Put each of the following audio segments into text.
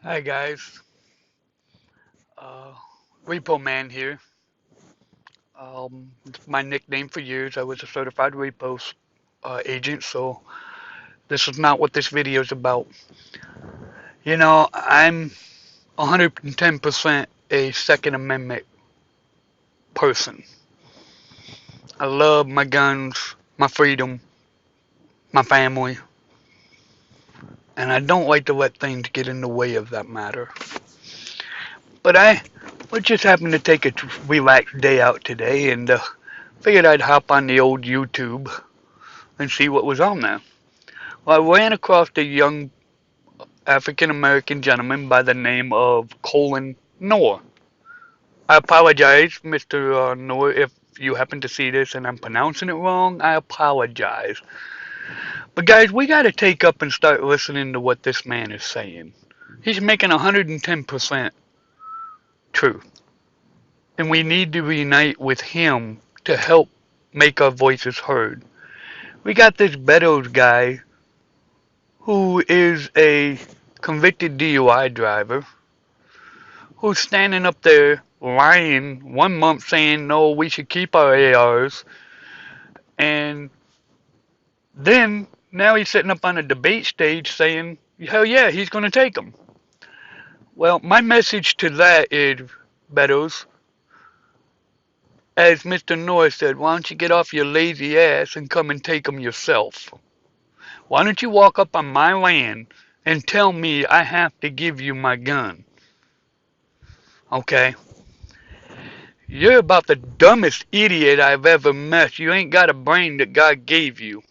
Hi guys, uh, Repo Man here. It's my nickname for years. I was a certified repo agent, so this is not what this video is about. I'm 110% a Second Amendment person. I love my guns, my freedom, my family, and I don't like to let things get in the way of that matter. But I would just happen to take a relaxed day out today and figured I'd hop on the old YouTube and see what was on there. Well, I ran across a young African American gentleman by the name of Colin Noor. I apologize, Mr. Noor, if you happen to see this and I'm pronouncing it wrong. I apologize. But guys, we got to take up and start listening to what this man is saying. He's making 110% truth. And we need to unite with him to help make our voices heard. We got this Beddoes guy who is a convicted DUI driver who's standing up there lying 1 month saying, no, we should keep our ARs. And then now he's sitting up on a debate stage saying, hell yeah, he's going to take them. Well, my message to that is, Beddoes, as Mr. Norris said, why don't you get off your lazy ass and come and take them yourself? Why don't you walk up on my land and tell me I have to give you my gun? Okay? You're about the dumbest idiot I've ever met. You ain't got a brain that God gave you.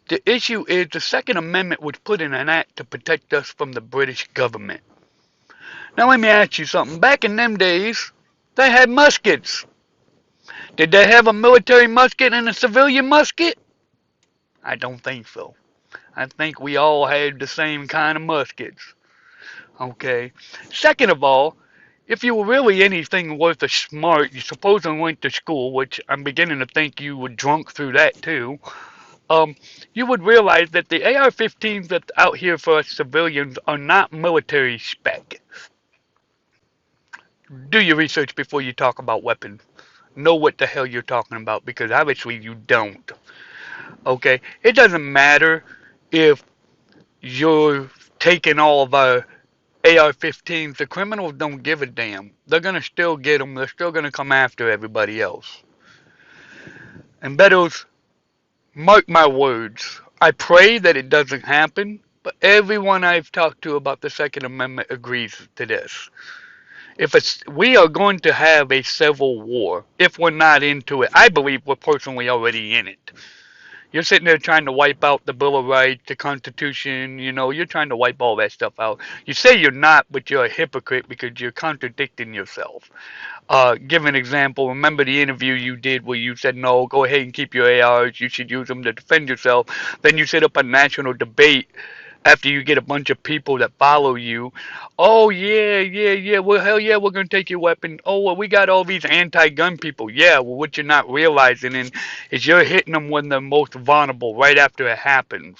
The issue is the Second Amendment was put in an act to protect us from the British government. Now let me ask you something. Back in them days, they had muskets. Did they have a military musket and a civilian musket? I don't think so. I think we all had the same kind of muskets. Okay. Second of all, if you were really anything worth a smart, you supposedly went to school, which I'm beginning to think you were drunk through that too. Um, you would realize that the AR-15s that's out here for us civilians are not military spec. Do your research before you talk about weapons. Know what the hell you're talking about because obviously you don't. Okay? It doesn't matter if you're taking all of our AR-15s. The criminals don't give a damn. They're gonna still get them. They're still gonna come after everybody else. And Beddoes, mark my words. I pray that it doesn't happen, but everyone I've talked to about the Second Amendment agrees to this. If it's, we are going to have a civil war if we're not into it. I believe we're personally already in it. You're sitting there trying to wipe out the Bill of Rights, the Constitution, you're trying to wipe all that stuff out. You say you're not, but you're a hypocrite because you're contradicting yourself. Give an example. Remember the interview you did where you said, no, go ahead and keep your ARs. You should use them to defend yourself. Then you set up a national debate after you get a bunch of people that follow you. Oh, yeah, yeah, yeah. Well, hell yeah, we're going to take your weapon. Oh, well, we got all these anti-gun people. Yeah, well, what you're not realizing is you're hitting them when they're most vulnerable right after it happens.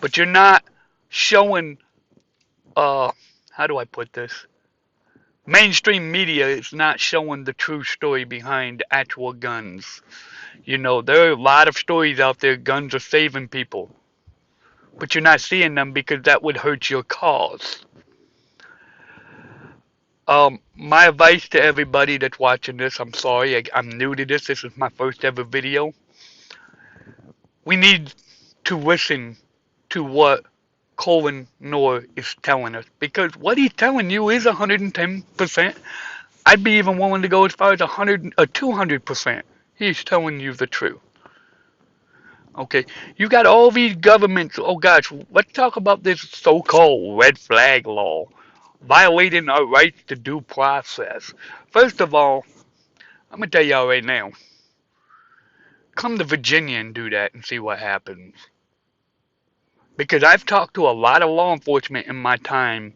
But you're not showing, uh, how do I put this? Mainstream media is not showing the true story behind actual guns. There are a lot of stories out there, guns are saving people. But you're not seeing them because that would hurt your cause. My advice to everybody that's watching this, I'm sorry, I'm new to this. This is my first ever video. We need to listen to what Colin Noor is telling us because what he's telling you is 110%. I'd be even willing to go as far as 100 or 200%. He's telling you the truth. Okay, you got all these governments. Oh gosh, let's talk about this so-called red flag law violating our rights to due process. First of all, I'm gonna tell y'all right now, come to Virginia and do that and see what happens. Because I've talked to a lot of law enforcement in my time,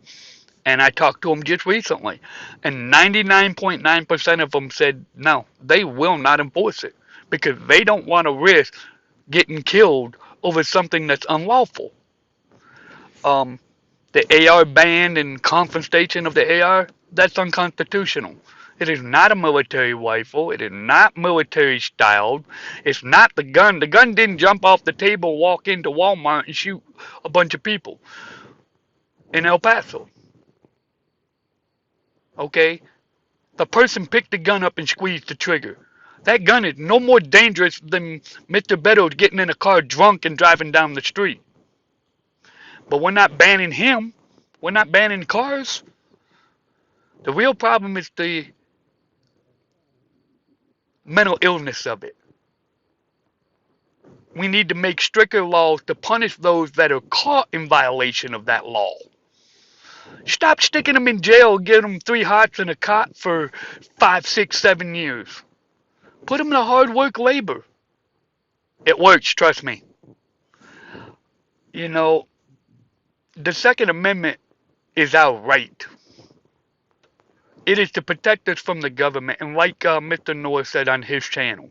and I talked to them just recently, and 99.9% of them said no, they will not enforce it because they don't want to risk getting killed over something that's unlawful. Um, the AR ban and confiscation of the AR, that's unconstitutional. It is not a military rifle. It is not military styled. It's not the gun. The gun didn't jump off the table, walk into Walmart, and shoot a bunch of people in El Paso. Okay? The person picked the gun up and squeezed the trigger. That gun is no more dangerous than Mr. Beddoes getting in a car drunk and driving down the street. But we're not banning him. We're not banning cars. The real problem is the mental illness of it. We need to make stricter laws to punish those that are caught in violation of that law. Stop sticking them in jail, give them 3 hots and a cot for 5, 6, 7 years. Put them to hard work labor. It works, trust me. You know, the Second Amendment is our right. It is to protect us from the government, and like Mr. Noah said on his channel,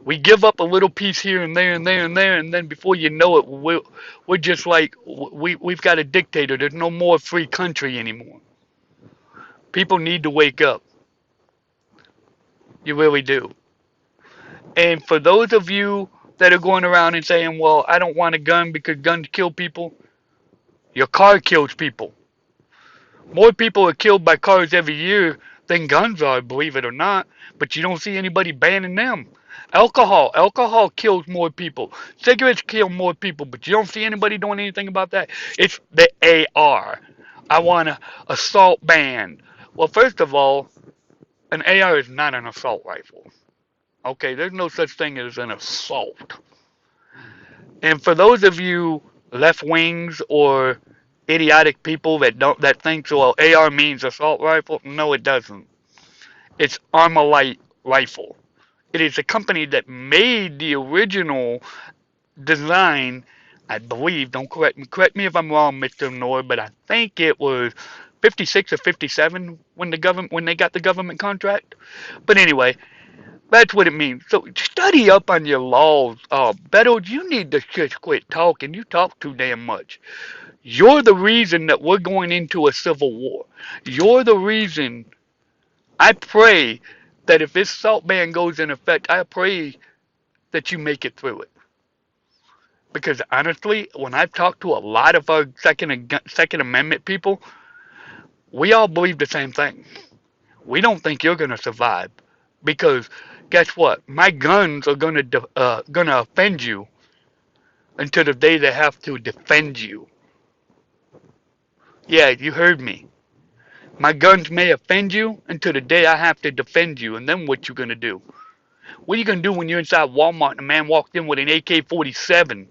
we give up a little piece here and there and there and there, and then before you know it, we're just like we've got a dictator. There's no more free country anymore. People need to wake up. You really do. And for those of you that are going around and saying, "Well, I don't want a gun because guns kill people," your car kills people. More people are killed by cars every year than guns are, believe it or not. But you don't see anybody banning them. Alcohol kills more people. Cigarettes kill more people, but you don't see anybody doing anything about that. It's the AR. I want an assault ban. Well, first of all, an AR is not an assault rifle. Okay, there's no such thing as an assault. And for those of you left wings or idiotic people that think well AR means assault rifle, no, it doesn't. It's Armalite rifle. It is a company that made the original design, I believe. Don't correct me if I'm wrong, Mr. Noor, but I think it was 56 or 57 when they got the government contract. But anyway, that's what it means. So study up on your laws. Beto, you need to just quit talking. You talk too damn much. You're the reason that we're going into a civil war. You're the reason. I pray that if this SALT ban goes in effect, I pray that you make it through it. Because honestly, when I've talked to a lot of our Second Amendment people, we all believe the same thing. We don't think you're going to survive. Because guess what? My guns are gonna offend you until the day they have to defend you. Yeah, you heard me. My guns may offend you until the day I have to defend you, and then what you gonna do? What are you gonna do when you're inside Walmart and a man walked in with an AK-47,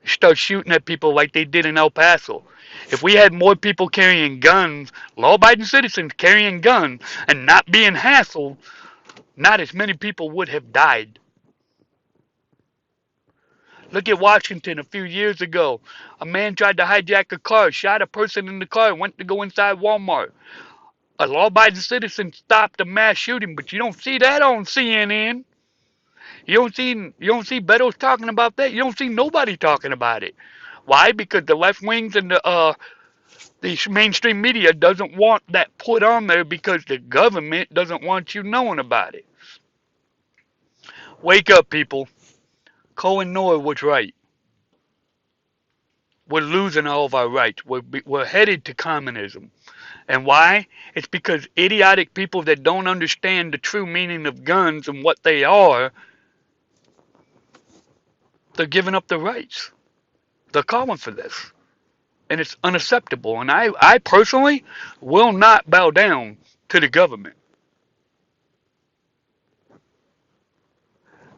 start shooting at people like they did in El Paso? If we had more people carrying guns, law-abiding citizens carrying guns, and not being hassled, not as many people would have died. Look at Washington a few years ago. A man tried to hijack a car, shot a person in the car, went to go inside Walmart. A law-abiding citizen stopped a mass shooting, but you don't see that on CNN. You don't see Beddoes talking about that. You don't see nobody talking about it. Why? Because the left wings and the mainstream media doesn't want that put on there because the government doesn't want you knowing about it. Wake up, people. Cohen Noah was right. We're losing all of our rights. We're headed to communism. And why? It's because idiotic people that don't understand the true meaning of guns and what they are, they're giving up their rights. They're calling for this. And it's unacceptable. And I personally will not bow down to the government.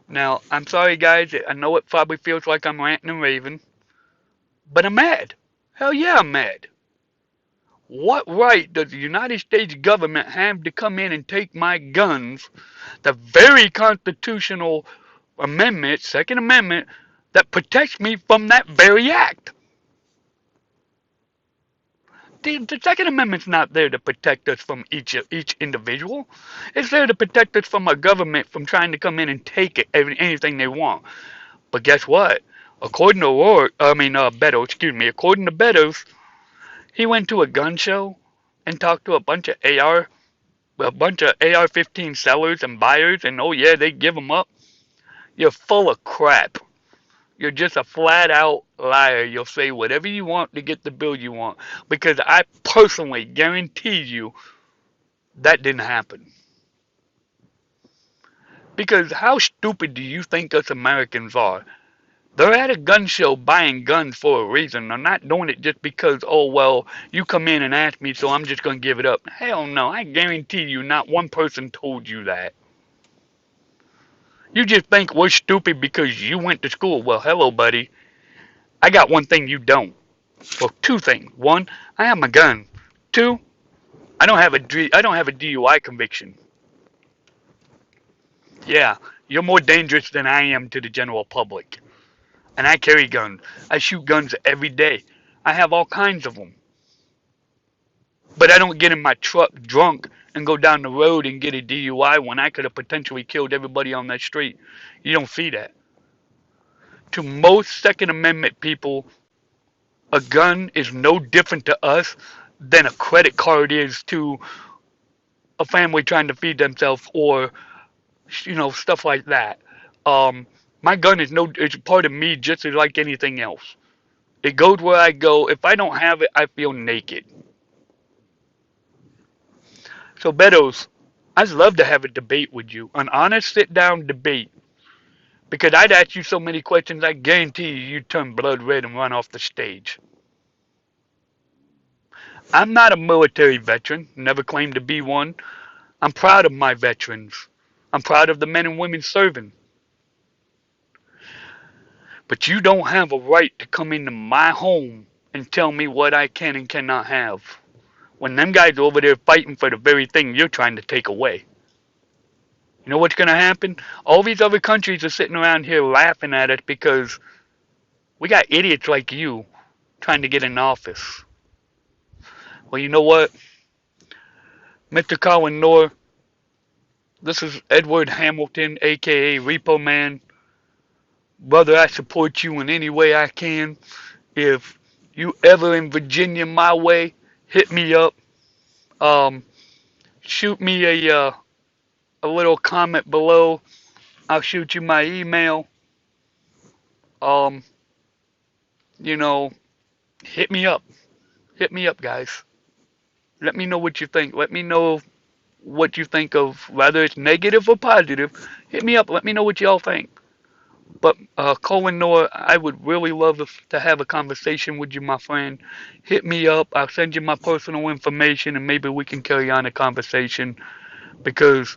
Now, I'm sorry, guys. I know it probably feels like I'm ranting and raving. But I'm mad. Hell yeah, I'm mad. What right does the United States government have to come in and take my guns, the very constitutional amendment, Second Amendment, that protects me from that very act? The Second Amendment's not there to protect us from each individual. It's there to protect us from a government from trying to come in and take anything they want. But guess what? According to Beto, excuse me, according to Betos, he went to a gun show and talked to a bunch of AR-15 sellers and buyers, and oh yeah, they give them up. You're full of crap. You're just a flat out liar. You'll say whatever you want to get the bill you want. Because I personally guarantee you that didn't happen. Because how stupid do you think us Americans are? They're at a gun show buying guns for a reason. They're not doing it just because, oh, well, you come in and ask me, so I'm just going to give it up. Hell no. I guarantee you not one person told you that. You just think we're stupid because you went to school. Well, hello, buddy. I got one thing you don't. Well, two things. One, I have my gun. Two, I don't have a DUI conviction. Yeah, you're more dangerous than I am to the general public. And I carry guns. I shoot guns every day. I have all kinds of them. But I don't get in my truck drunk and go down the road and get a DUI when I could have potentially killed everybody on that street. You don't see that. To most Second Amendment people, a gun is no different to us than a credit card is to a family trying to feed themselves or stuff like that. Um, my gun is no, it's part of me just as like anything else. It goes where I go. If I don't have it, I feel naked. So Beddoes, I'd love to have a debate with you, an honest sit down debate, because I'd ask you so many questions. I guarantee you'd turn blood red and run off the stage. I'm not a military veteran, never claimed to be one. I'm proud of my veterans. I'm proud of the men and women serving. But you don't have a right to come into my home and tell me what I can and cannot have. When them guys are over there fighting for the very thing you're trying to take away. You know what's going to happen? All these other countries are sitting around here laughing at us because we got idiots like you trying to get in office. Well, you know what? Mr. Colin Noor, this is Edward Hamilton, aka Repo Man. Brother, I support you in any way I can. If you ever in Virginia my way, hit me up. Um, Shoot me a little comment below. I'll shoot you my email. Um, you know, hit me up. Hit me up, guys. Let me know what you think. Let me know what you think of whether it's negative or positive. Hit me up. Let me know what y'all think. But Colin Noor, I would really love to have a conversation with you, my friend. Hit me up. I'll send you my personal information, and maybe we can carry on a conversation because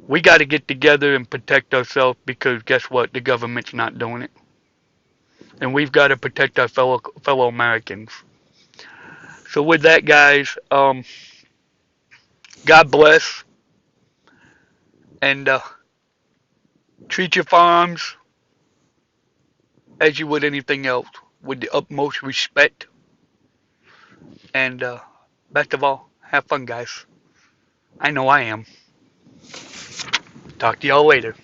we got to get together and protect ourselves because guess what? The government's not doing it, and we've got to protect our fellow Americans. So with that, guys, God bless, and treat your farms as you would anything else with the utmost respect. And best of all, have fun, guys. I know I am. Talk to y'all later.